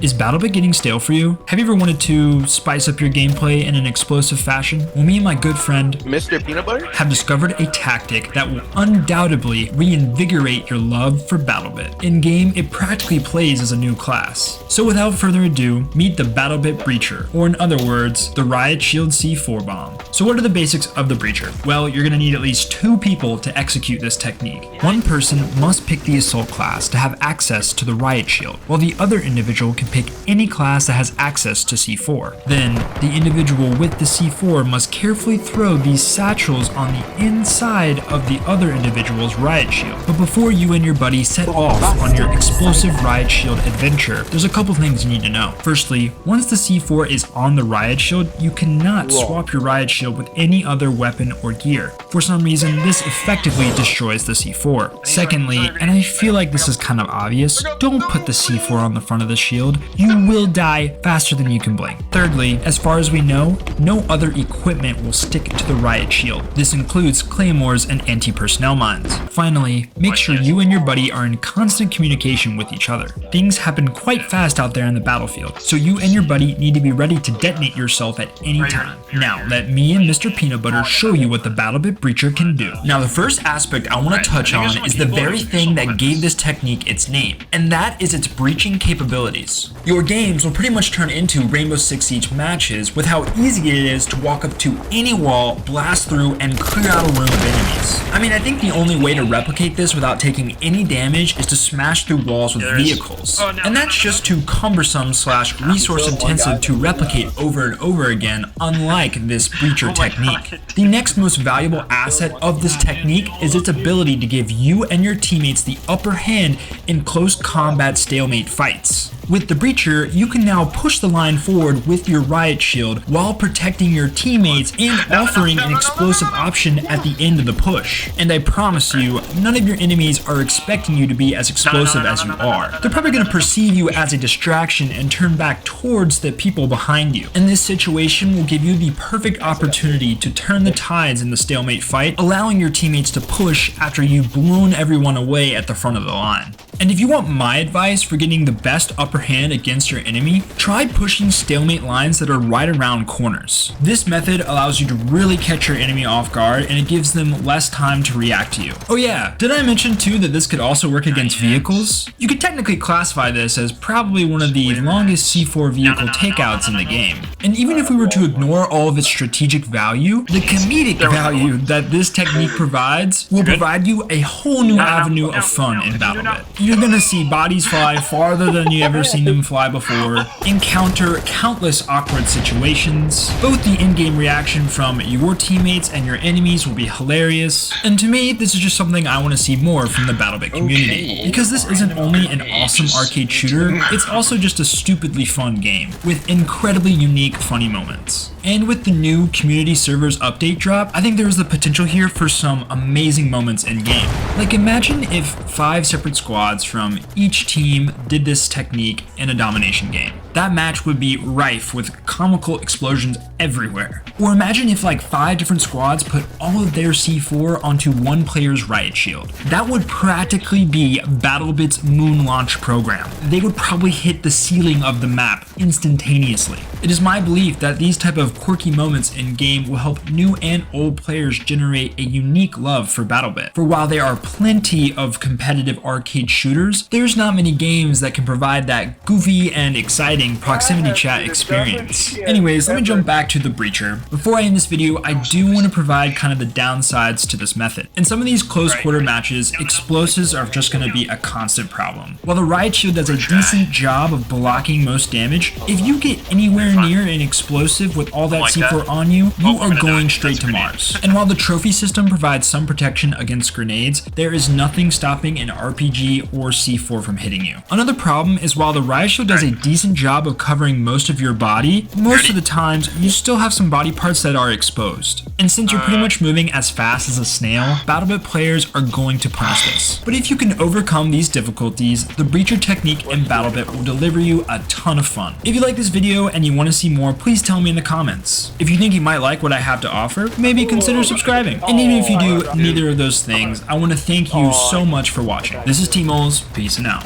Is Battlebit getting stale for you? Have you ever wanted to spice up your gameplay in an explosive fashion? Well, me and my good friend Mr. Peanut Butter have discovered a tactic that will undoubtedly reinvigorate your love for Battlebit. In game, it practically plays as a new class. So without further ado, meet the Battlebit Breacher, or in other words, the Riot Shield C4 bomb. So what are the basics of the Breacher? Well, you're gonna need at least 2 people to execute this technique. One person must pick the Assault class to have access to the Riot Shield, while the other individual can pick any class that has access to C4. Then, the individual with the C4 must carefully throw these satchels on the inside of the other individual's Riot Shield. But before you and your buddy set off on your explosive Riot Shield adventure, there's a couple things you need to know. Firstly, once the C4 is on the Riot Shield, you cannot swap your Riot Shield with any other weapon or gear. For some reason, this effectively destroys the C4. Secondly, and I feel like this is kind of obvious, don't put the C4 on the front of the shield. You will die faster than you can blink. Thirdly, as far as we know, no other equipment will stick to the Riot Shield. This includes claymores and anti-personnel mines. Finally, make sure you and your buddy are in constant communication with each other. Things happen quite fast out there in the battlefield, so you and your buddy need to be ready to detonate yourself at any time. Now, let me and Mr. Peanut Butter show you what the Battlebit Breacher can do. Now, the first aspect I want to touch on is the very thing that gave this technique its name, and that is its breaching capabilities. Your games will pretty much turn into Rainbow Six Siege matches with how easy it is to walk up to any wall, blast through, and clear out a room of enemies. I mean, I think the only way to replicate this without taking any damage is to smash through walls with vehicles. And that's just too cumbersome / resource intensive to replicate over and over again, unlike this breacher technique. The next most valuable asset of this technique is its ability to give you and your teammates the upper hand in close combat stalemate fights. With the Breacher, you can now push the line forward with your Riot Shield while protecting your teammates and offering an explosive option at the end of the push. And I promise you, none of your enemies are expecting you to be as explosive as you are. They're probably going to perceive you as a distraction and turn back towards the people behind you. And this situation will give you the perfect opportunity to turn the tides in the stalemate fight, allowing your teammates to push after you've blown everyone away at the front of the line. And if you want my advice for getting the best upper hand against your enemy, try pushing stalemate lines that are right around corners. This method allows you to really catch your enemy off guard, and it gives them less time to react to you. Oh yeah, did I mention too that this could also work against vehicles? You could technically classify this as probably one of the longest C4 vehicle takeouts in the game. And even if we were to ignore all of its strategic value, the comedic value that this technique provides will provide you a whole new avenue of fun in Battlebit. You're gonna see bodies fly farther than you ever seen them fly before, encounter countless awkward situations. Both the in-game reaction from your teammates and your enemies will be hilarious. And to me, this is just something I want to see more from the Battlebit community. Because this isn't only an awesome arcade shooter, it's also just a stupidly fun game with incredibly unique, funny moments. And with the new community servers update drop, I think there is the potential here for some amazing moments in game. Like imagine if 5 separate squads from each team did this technique in a domination game. That match would be rife with comical explosions everywhere. Or imagine if like 5 different squads put all of their C4 onto one player's Riot Shield. That would practically be Battlebit's moon launch program. They would probably hit the ceiling of the map instantaneously. It is my belief that these type of quirky moments in game will help new and old players generate a unique love for Battlebit. For while there are plenty of competitive arcade shooters, there's not many games that can provide that goofy and exciting proximity chat experience. Anyways, let me jump back to the Breacher. Before I end this video, I do want to provide kind of the downsides to this method. In some of these close quarter matches, explosives are just going to be a constant problem. While the Riot Shield does a decent job of blocking most damage, if you get anywhere near an explosive with all that C4 on you, you are going straight to Mars. And while the trophy system provides some protection against grenades, there is nothing stopping an RPG or C4 from hitting you. Another problem is while the Riot Shield does a decent job of covering most of your body, most of the times you still have some body parts that are exposed. And since you're pretty much moving as fast as a snail, Battlebit players are going to punish this. But if you can overcome these difficulties, the Breacher technique in Battlebit will deliver you a ton of fun. If you like this video and you want to see more, please tell me in the comments. If you think you might like what I have to offer, maybe consider subscribing. And even if you do neither of those things, I want to thank you so much for watching. This is T-Moles, peace and out.